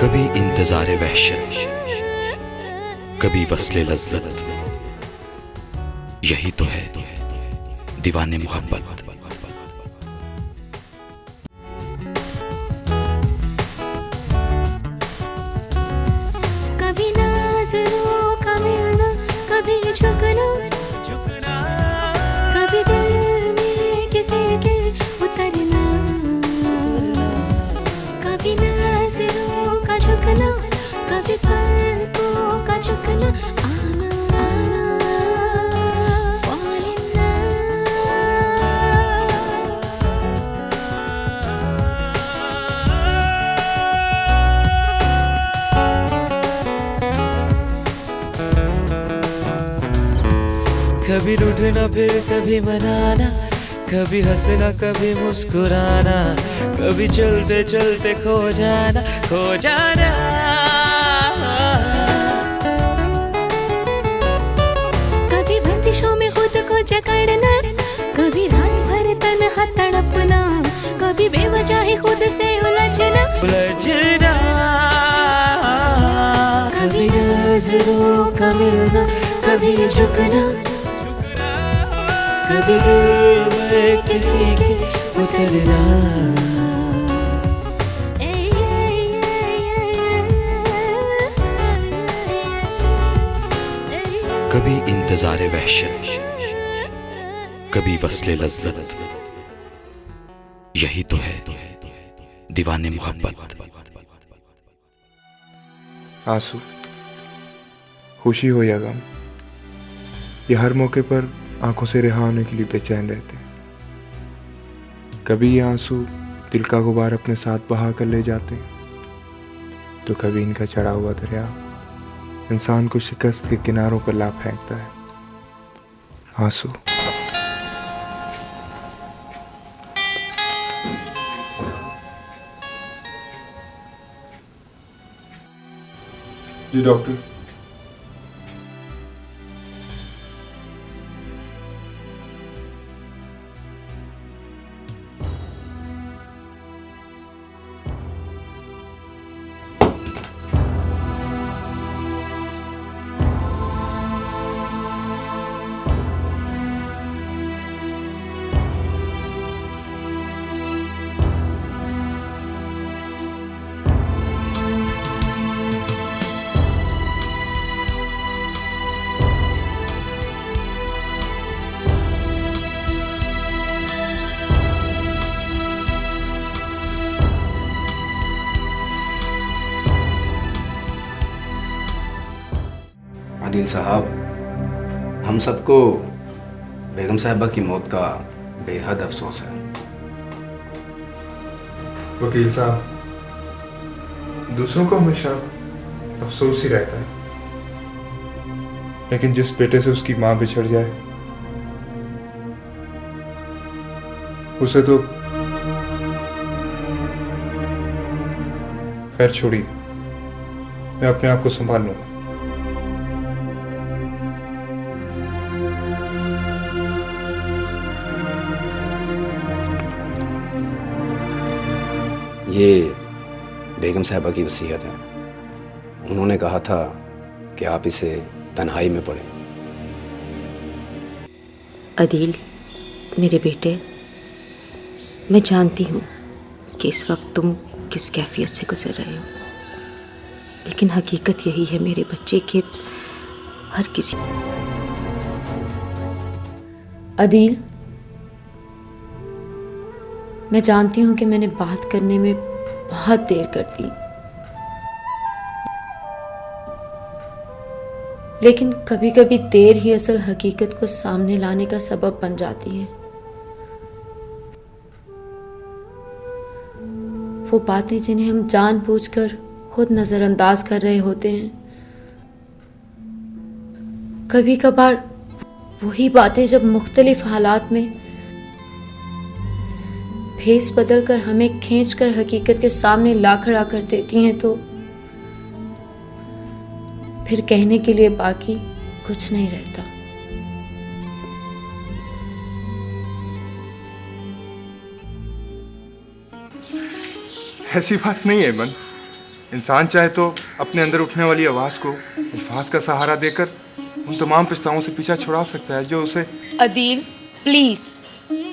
कभी इंतज़ारे वहशत, कभी वस्ले लज्जत, यही तो है दीवाने मोहब्बत। कभी नजरों का मिलना, कभी झुकना, कभी दिल में किसी के उतरना, कभी नजरों का झुकना, कभी पलकों का झुकना, आना आना fall in love। कभी रूठना फिर कभी मनाना, कभी हंसना कभी मुस्कुराना, कभी चलते चलते खो जाना खो जाना। कभी बंदिशों में खुद को जकड़ना, कभी रात भर तन्हा तड़पना, कभी बेवजह खुद से उलझना, उलझना। कभी नजरों का मिलना, कभी झुकना, कभी दिल में किसी के उतरना। कभी इंतज़ारे वहशत, कभी वस्ले लज्जत, यही तो है दीवाने मोहब्बत। आंसू, खुशी हो या गम, ये हर मौके पर आंखों से रिहा होने के लिए बेचैन रहते हैं। कभी ये आंसू दिल का गुबार अपने साथ बहा कर ले जाते हैं, तो कभी इनका चढ़ा हुआ दरिया इंसान को शिकस्त के किनारों पर ला फेंकता है। आंसू। जी डॉक्टर। आदिल साहब, हम सबको बेगम साहिबा की मौत का बेहद अफसोस है। वकील साहब, दूसरों को हमेशा अफसोस ही रहता है, लेकिन जिस बेटे से उसकी माँ बिछड़ जाए उसे तो खैर छोड़िए, मैं अपने आप को संभाल लूंगा। ये बेगम साहिबा की वसीयत है। उन्होंने कहा था कि आप इसे तन्हाई में पढ़ें। अदील, मेरे बेटे, मैं जानती हूँ कि इस वक्त तुम किस कैफियत से गुजर रहे हो, लेकिन हकीकत यही है मेरे बच्चे के हर किसी। अदील, मैं जानती हूँ कि मैंने बात करने में बहुत देर कर दी, लेकिन कभी कभी देर ही असल हकीकत को सामने लाने का सबब बन जाती है। वो बातें जिन्हें हम जानबूझकर खुद नजरअंदाज कर रहे होते हैं, कभी कभार वही बातें जब मुख्तलिफ हालात में भेस बदल कर हमें खींचकर हकीकत के सामने ला खड़ा कर देती हैं, तो फिर कहने के लिए बाकी कुछ नहीं रहता। ऐसी बात नहीं है मन, इंसान चाहे तो अपने अंदर उठने वाली आवाज़ को अल्फाज का सहारा देकर उन तमाम पछताओं से पीछा छुड़ा सकता है जो उसे। अदील प्लीज,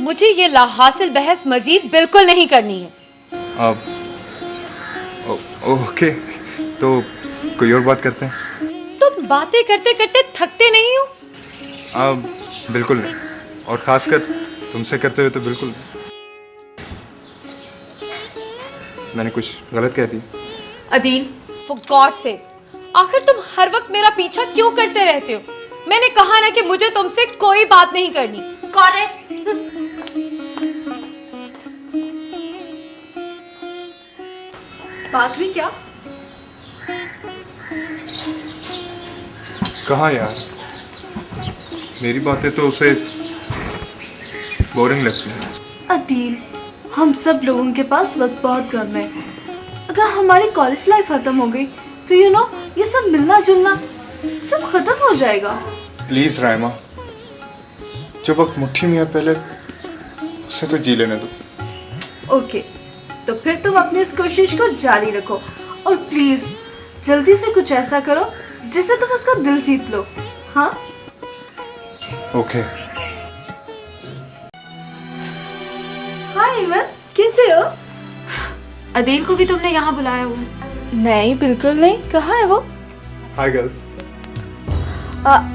मुझे ये लाहासिल बहस मजीद बिल्कुल नहीं करनी है। अब ओके, तो कोई और बात करते हैं। तुम बातें करते करते थकते नहीं हो? अब बिल्कुल नहीं, और ख़ासकर तुमसे करते हुए तो बिल्कुल नहीं। मैंने कुछ गलत कह दी? अदील, फॉर गॉड से, आखिर तुम हर वक्त मेरा पीछा क्यों करते रहते हो? मैंने कहा ना कि मुझे तुमसे कोई बात नहीं करनी। कौन है? बात हुई क्या? कहाँ यार, मेरी बातें तो उसे बोरिंग लगती हैं। अदील, हम सब लोगों के पास वक्त बहुत कम है। अगर हमारी कॉलेज लाइफ खत्म हो गई तो ये सब मिलना जुलना सब खत्म हो जाएगा। प्लीज रायमा, जो वक्त मुट्ठी में है पहले उसे तो जी लेने दो। ओके, तो फिर तुम अपनी इस कोशिश को जारी रखो और प्लीज जल्दी से कुछ ऐसा करो जिससे तुम उसका दिल जीत लो। हाँ ओके। हाय इमन, कैसे हो? अदील को भी तुमने यहाँ बुलाया हुआ है? नहीं, बिल्कुल नहीं। कहाँ है वो? Hi girls.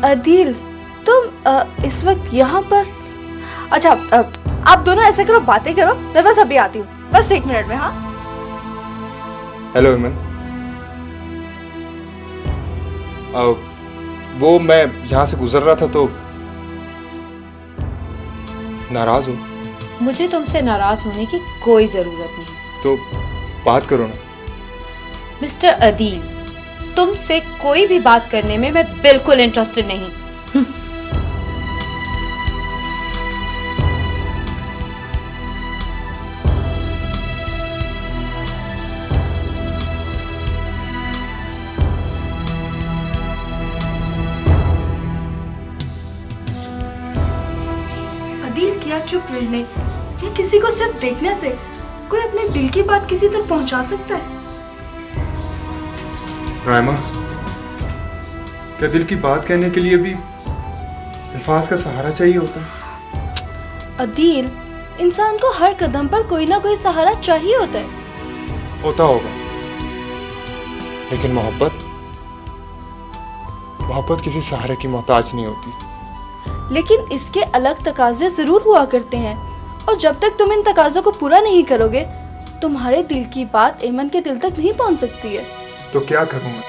अदील, तुम इस वक्त यहाँ पर? अच्छा, आप दोनों ऐसे करो, बातें करो, मैं बस अभी आती हूँ, बस 1 मिनट में। हाँ हेलो इमन। वो मैं यहाँ से गुजर रहा था तो नाराज हो? मुझे तुमसे नाराज होने की कोई जरूरत नहीं। तो बात करो ना। मिस्टर अदील, तुमसे कोई भी बात करने में मैं बिल्कुल इंटरेस्टेड नहीं। अदील, क्या चुप रहने या किसी को सिर्फ देखने से कोई अपने दिल की बात किसी तक पहुंचा सकता है? रायमा, क्या दिल की बात कहने के लिए भी अल्फाज का सहारा चाहिए होता है? अदील, इंसान को हर कदम पर कोई ना कोई सहारा चाहिए होता है। होता होगा, लेकिन मोहब्बत किसी सहारे की मोहताज नहीं होती। लेकिन इसके अलग तकाजे जरूर हुआ करते हैं, और जब तक तुम इन तकाजों को पूरा नहीं करोगे तुम्हारे दिल की बात एमन के दिल तक नहीं पहुंच सकती है। तो क्या करूं मैं?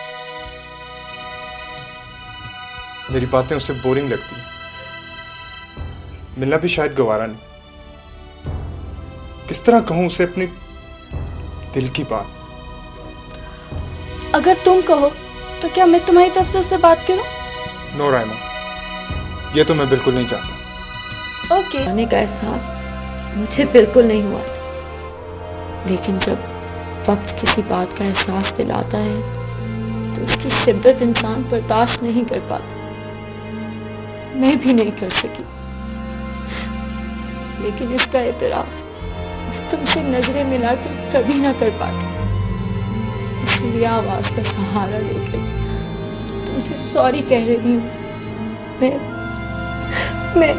मेरी बातें उसे बोरिंग लगती हैं, मिलना भी शायद गवारा नहीं। किस तरह कहूं उसे अपनी दिल की बात? अगर तुम कहो तो क्या मैं तुम्हारी तरफ से उससे बात करूं? नो रायमा, ये तो मैं बिल्कुल नहीं चाहता। ओके। आने का एहसास मुझे बिल्कुल नहीं हुआ, लेकिन जब वक्त किसी बात का एहसास दिलाता है तो उसकी शिद्दत इंसान बर्दाश्त नहीं कर पाता। मैं भी नहीं कर सकी, लेकिन इसका एतराफ तुमसे नजरें मिलाकर कभी ना कर पाती। इसलिए आवाज का सहारा लेकर तुमसे सॉरी कह रही हूँ। मैं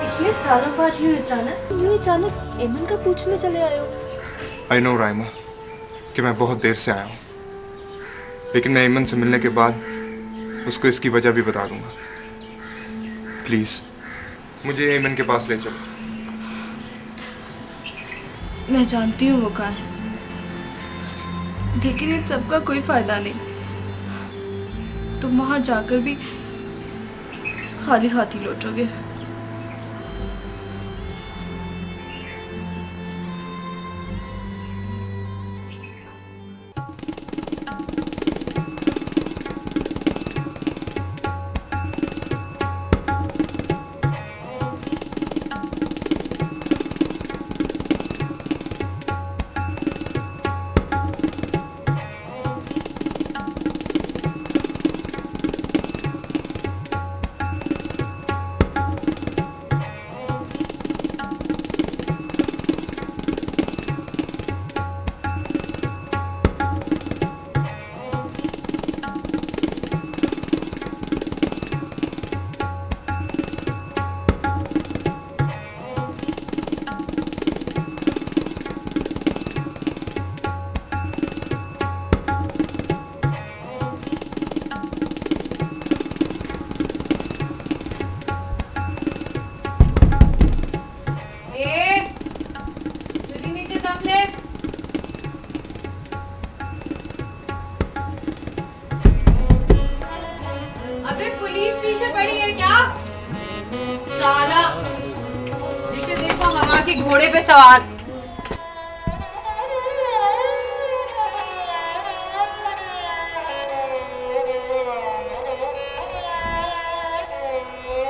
इतने सालों बाद यूं अचानक एमन का पूछने चले आए हो? आई नो रायमा कि मैं बहुत देर से आया हूँ, लेकिन मैं ईमन से मिलने के बाद उसको इसकी वजह भी बता दूंगा। प्लीज मुझे ईमन के पास ले चलो। मैं जानती हूँ वो कहाँ है, लेकिन इन सबका कोई फायदा नहीं। तुम वहां जाकर भी खाली हाथ ही लौटोगे। अबे पुलिस पीछे पड़ी है क्या? साला जिसे देखो हवा के घोड़े पे सवार।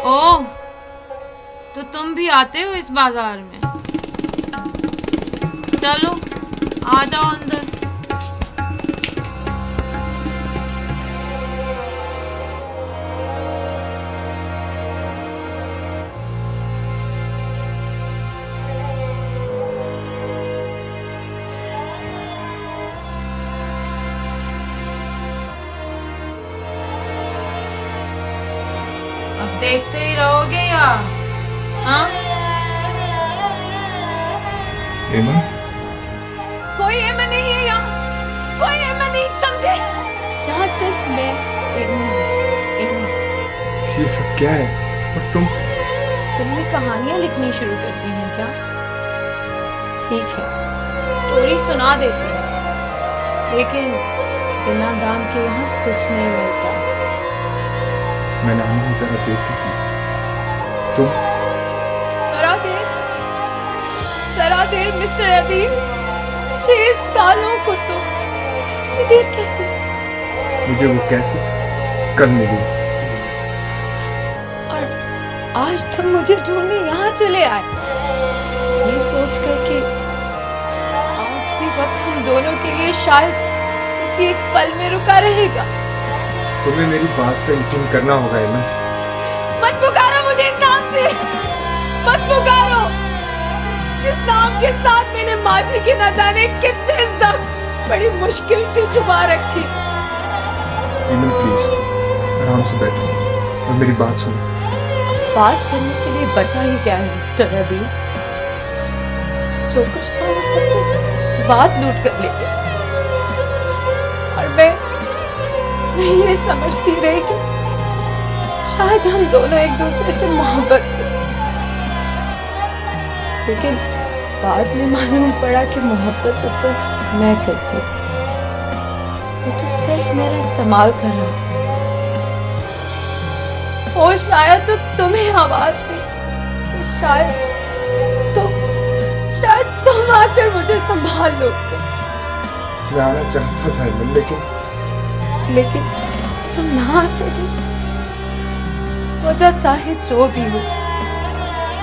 ओह, तो तुम भी आते हो इस बाजार में? चलो आ जाओ अंदर। अब देखते ही रहोगे या हाँ? एमन? कोई एमन नहीं है यहाँ, कोई एमन नहीं, समझे? यहाँ सिर्फ मैं एमन। ये सब क्या है? और तुम? फिल्मी कहानियाँ लिखनी शुरू करती हैं क्या? ठीक है, स्टोरी सुना देती हूँ, लेकिन बिना दाम के यहाँ कुछ नहीं मिलता। मैं नानी जरा देखती थी। तुम? जरा देर मिस्टर अदील, 6 सालों को तो ऐसी देर कहती। मुझे वो कैसेट कल मिली और आज तुम मुझे ढूंढने यहाँ चले आए, ये सोच कर कि आज भी वक्त हम दोनों के लिए शायद इसी एक पल में रुका रहेगा। तुम्हें मेरी बात का यकीन करना होगा एमन। मत पुकारो मुझे इस नाम से, मत पुकारो जिस नाम के साथ मैंने माजी के न जाने कितने जख्म बड़ी मुश्किल से छुपा रखी। एमन प्लीज आराम से बैठो और मेरी बात सुनो। बात करने के लिए बचा ही क्या है मिस्टर अदील? जो कुछ था वो सब तो जवाब लूट कर ले गया, और मैं ये समझती रही कि शायद हम दोनों एक दूसरे से मोहब्बत करते, लेकिन बाद में मालूम पड़ा कि मोहब्बत तो सिर्फ मैं करती थी, वो तो सिर्फ मेरा इस्तेमाल कर रहा था। वो शायद तो तुम्हें आवाज दी, तो शायद तुम आकर मुझे संभाल लोगे। मैं आना चाहता था एमन, लेकिन तुम ना आ सके। वजह चाहे जो भी हो,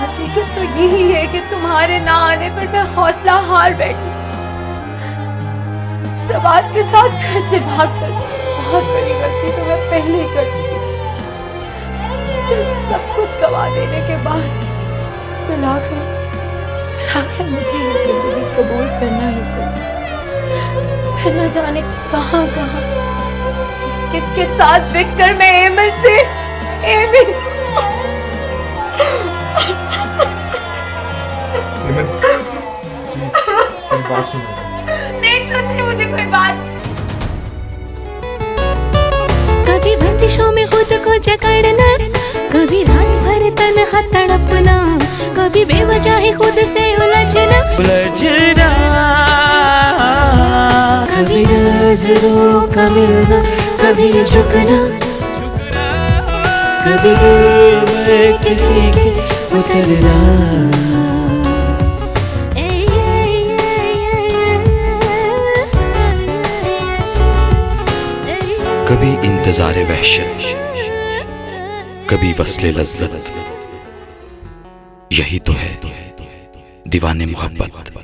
हकीकत तो यही है कि तुम्हारे ना आने पर मैं हौसला हार बैठी। जवाब के साथ घर से भागकर बहुत बड़ी गलती तो मैं पहले ही कर चुकी थी। फिर सब कुछ गवा देने के बाद मिलाकर मुझे ये जिंदगी कबूल करना ही पड़ा। फिर न जाने कहाँ किसके साथ बिककर मैं एमन से एमन बात सुनो। नहीं सुनती मुझे कोई बात। कभी बंदिशों में खुद को जकड़ना, कभी रात भर तन्हा तड़पना, कभी बेवजह ही खुद से उलझना। नजरों का मिलना, कभी झुकना, कभी दिल में किसी के उतरना। कभी इंतजारे वहशत, कभी वस्ले लज्जत, यही तो है दीवाने मोहब्बत।